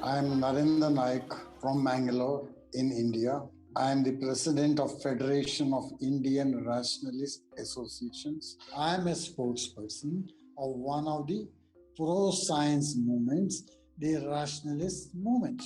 I am Narendra Naik from Mangalore in India. I am the president of Federation of Indian Rationalist Associations. I am a spokesperson of one of the pro-science movements, the rationalist movement.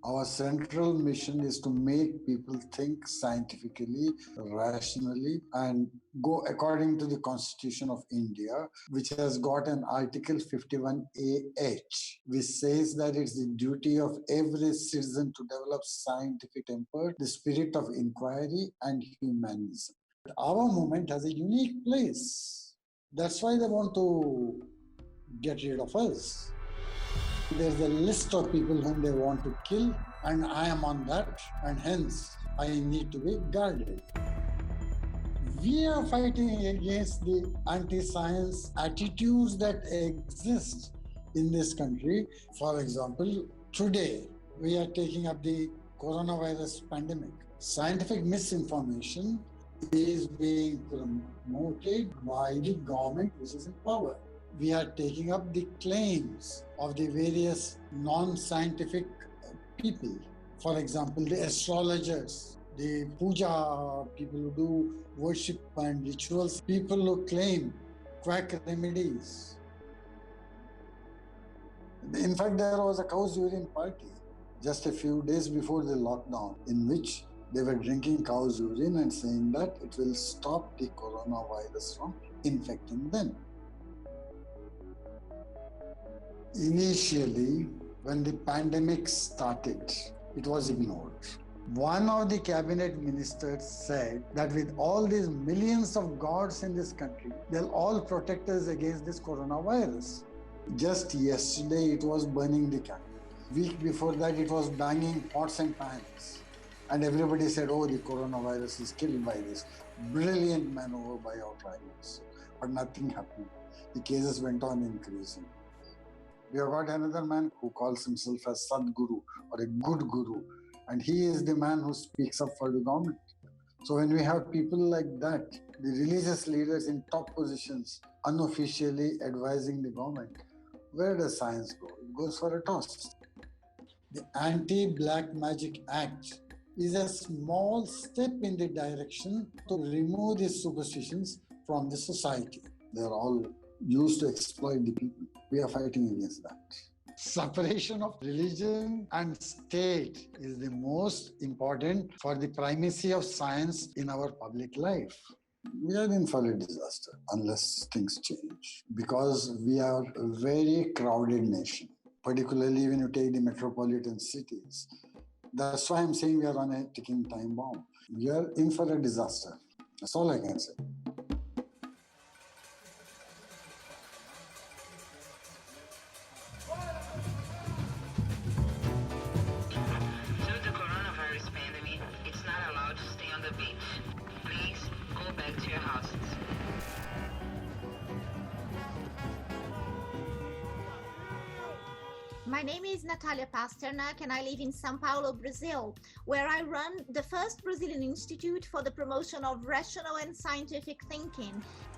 Our central mission is to make people think scientifically, rationally, and go according to the Constitution of India, which has got an Article 51AH, which says that it's the duty of every citizen to develop scientific temper, the spirit of inquiry, and humanism. Our movement has a unique place. That's why they want to get rid of us. There's a list of people whom they want to kill, and I am on that, and hence I need to be guarded. We are fighting against the anti-science attitudes that exist in this country. For example, today we are taking up the coronavirus pandemic. Scientific misinformation is being promoted by the government which is in power. We are taking up the claims of the various non-scientific people. For example, the astrologers, the puja, people who do worship and rituals, people who claim quack remedies. In fact, there was a cow's urine party just a few days before the lockdown in which they were drinking cow's urine and saying that it will stop the coronavirus from infecting them. Initially, when the pandemic started, it was ignored. One of the cabinet ministers said that with all these millions of gods in this country, they'll all protect us against this coronavirus. Just yesterday, it was burning the candle. Week before that, it was banging pots and pans. And everybody said, oh, the coronavirus is killed by this. Brilliant maneuver by our prime minister. But nothing happened. The cases went on increasing. We have got another man who calls himself as Sadguru or a good guru, and he is the man who speaks up for the government. So when we have people like that, the religious leaders in top positions unofficially advising the government, where does science go? It goes for a toss. The Anti-Black Magic Act is a small step in the direction to remove these superstitions from the society. They're all used to exploit the people. We are fighting against that. Separation of religion and state is the most important for the primacy of science in our public life. We are in for a disaster unless things change, because we are a very crowded nation, particularly when you take the metropolitan cities. That's why I'm saying we are on a ticking time bomb. We are in for a disaster. That's all I can say. My name is Natalia Pasternak and I live in São Paulo, Brazil, where I run the first Brazilian Institute for the Promotion of Rational and Scientific Thinking.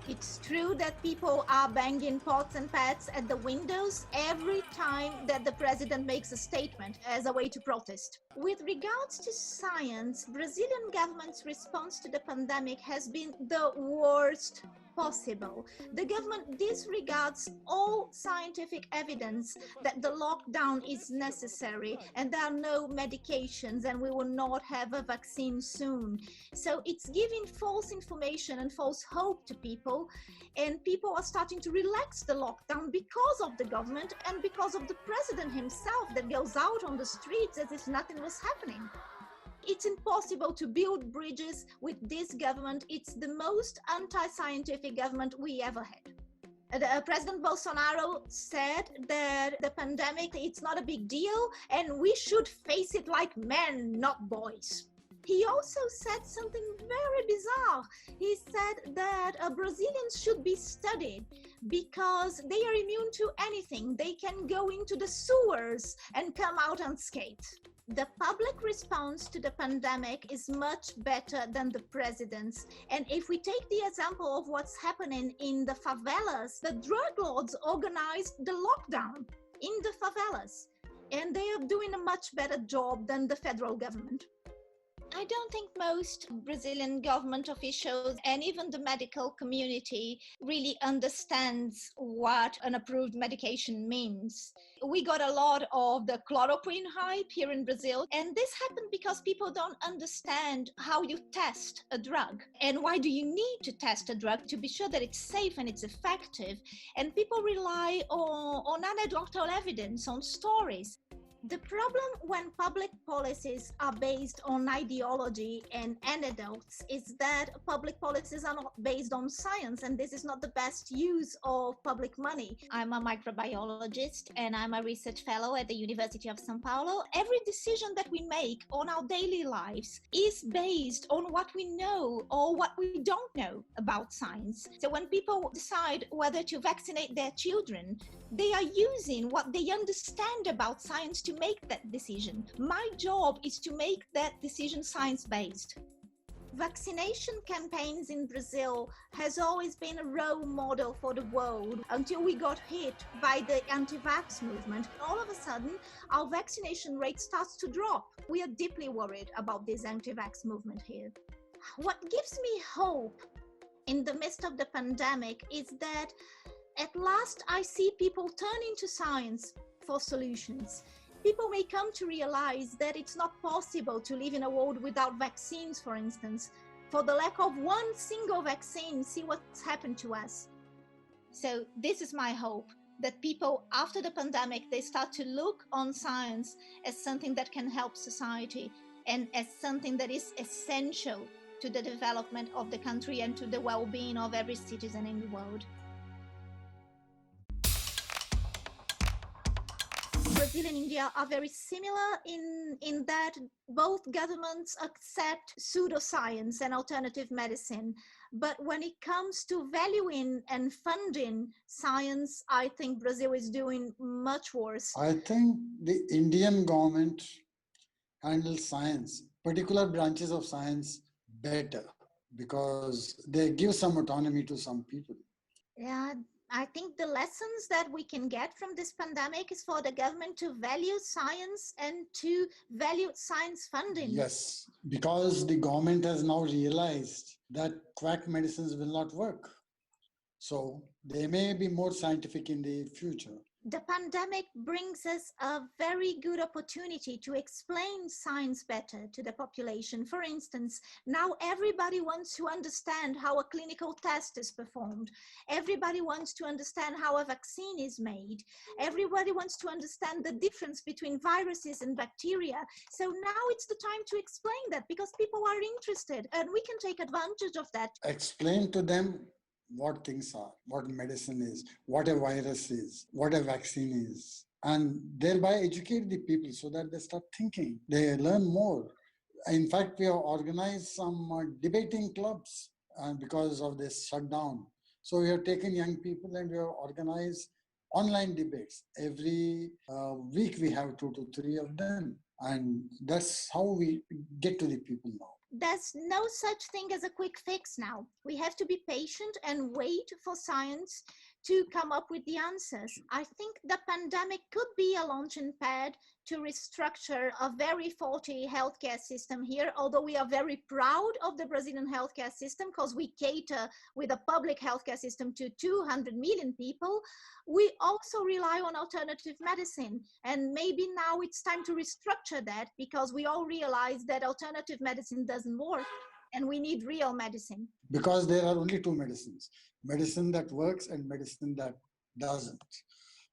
It's true that people are banging pots and pans at the windows every time that the president makes a statement as a way to protest. With regards to science, Brazilian government's response to the pandemic has been the worst possible. The government disregards all scientific evidence that the lockdown is necessary and there are no medications and we will not have a vaccine soon. So it's giving false information and false hope to people, and people are starting to relax the lockdown because of the government and because of the president himself that goes out on the streets as if nothing was happening. It's impossible to build bridges with this government. It's the most anti-scientific government we ever had. President Bolsonaro said that the pandemic, it's not a big deal and we should face it like men, not boys. He also said something very bizarre. He said that Brazilians should be studied because they are immune to anything. They can go into the sewers and come out unscathed. The public response to the pandemic is much better than the president's. And if we take the example of what's happening in the favelas, the drug lords organized the lockdown in the favelas. and they are doing a much better job than the federal government. I don't think most Brazilian government officials and even the medical community really understands what an approved medication means. We got a lot of the chloroquine hype here in Brazil, and this happened because people don't understand how you test a drug and why do you need to test a drug to be sure that it's safe and it's effective. And people rely on anecdotal evidence, on stories. The problem when public policies are based on ideology and anecdotes is that public policies are not based on science, and this is not the best use of public money. I'm a microbiologist and I'm a research fellow at the University of São Paulo. Every decision that we make on our daily lives is based on what we know or what we don't know about science. So when people decide whether to vaccinate their children, they are using what they understand about science to make that decision. My job is to make that decision science-based. Vaccination campaigns in Brazil has always been a role model for the world until we got hit by the anti-vax movement. All of a sudden, our vaccination rate starts to drop. We are deeply worried about this anti-vax movement here. What gives me hope in the midst of the pandemic is that at last I see people turning to science for solutions. People may come to realize that it's not possible to live in a world without vaccines, for instance. For the lack of one single vaccine, see what's happened to us. So this is my hope, that people after the pandemic, they start to look on science as something that can help society and as something that is essential to the development of the country and to the well-being of every citizen in the world. Brazil and India are very similar in that both governments accept pseudoscience and alternative medicine. But when it comes to valuing and funding science, I think Brazil is doing much worse. I think the Indian government handles science, particular branches of science, better because they give some autonomy to some people. Yeah, I think the lessons that we can get from this pandemic is for the government to value science and to value science funding. Yes, because the government has now realized that quack medicines will not work. So they may be more scientific in the future. The pandemic brings us a very good opportunity to explain science better to the population. For instance, now everybody wants to understand how a clinical test is performed. Everybody wants to understand how a vaccine is made. Everybody wants to understand the difference between viruses and bacteria. So now it's the time to explain that because people are interested and we can take advantage of that. Explain to them what things are, what medicine is, what a virus is, what a vaccine is, and thereby educate the people so that they start thinking, they learn more. In fact, we have organized some debating clubs because of this shutdown. So we have taken young people and we have organized online debates. Every week we have 2 to 3 of them. And that's how we get to the people now. There's no such thing as a quick fix now. We have to be patient and wait for science to come up with the answers. I think the pandemic could be a launching pad to restructure a very faulty healthcare system here, although we are very proud of the Brazilian healthcare system because we cater with a public healthcare system to 200 million people. We also rely on alternative medicine, and maybe now it's time to restructure that because we all realize that alternative medicine doesn't work and we need real medicine. Because there are only 2 medicines, medicine that works and medicine that doesn't.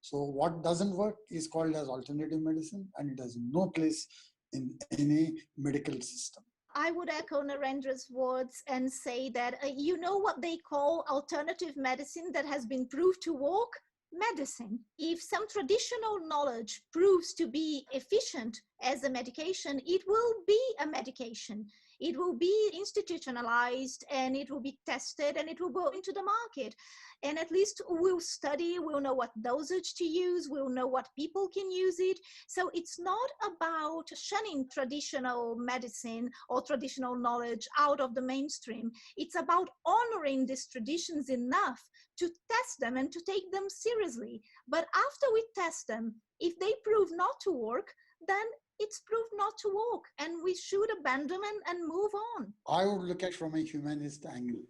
So what doesn't work is called as alternative medicine and it has no place in any medical system. I would echo Narendra's words and say that you know what they call alternative medicine that has been proved to work? Medicine. If some traditional knowledge proves to be efficient as a medication, it will be a medication. It will be institutionalized, and it will be tested, and it will go into the market. And at least we'll study, we'll know what dosage to use, we'll know what people can use it. So it's not about shunning traditional medicine or traditional knowledge out of the mainstream. It's about honoring these traditions enough to test them and to take them seriously. But after we test them, if they prove not to work, then it's proved not to work, and we should abandon them and move on. I would look at it from a humanist angle.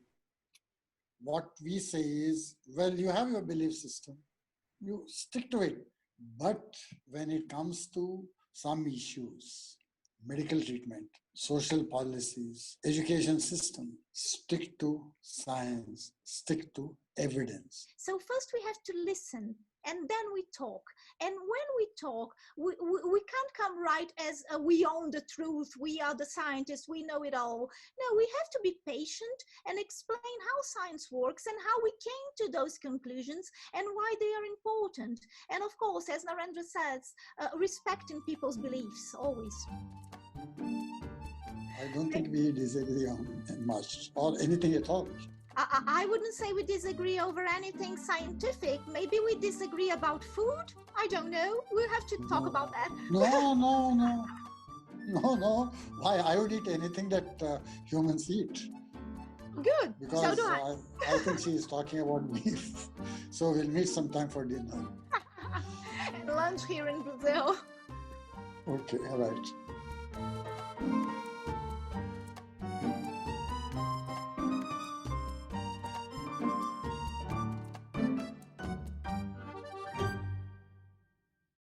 What we say is, well, you have your belief system, you stick to it. But when it comes to some issues, medical treatment, social policies, education system, stick to science, stick to evidence. So first we have to listen, and then we talk. And when we talk, we can't come right as we own the truth, we are the scientists, we know it all. No, we have to be patient and explain how science works and how we came to those conclusions and why they are important. And of course, as Narendra says, respecting people's beliefs, always. I don't think we disagree on much or anything at all. I wouldn't say we disagree over anything scientific. Maybe we disagree about food. I don't know. We'll have to talk about that. No. Why? I would eat anything that humans eat. Good. Because so do I. I think she is talking about beef. So we'll meet sometime for dinner. Lunch here in Brazil. Okay, all right.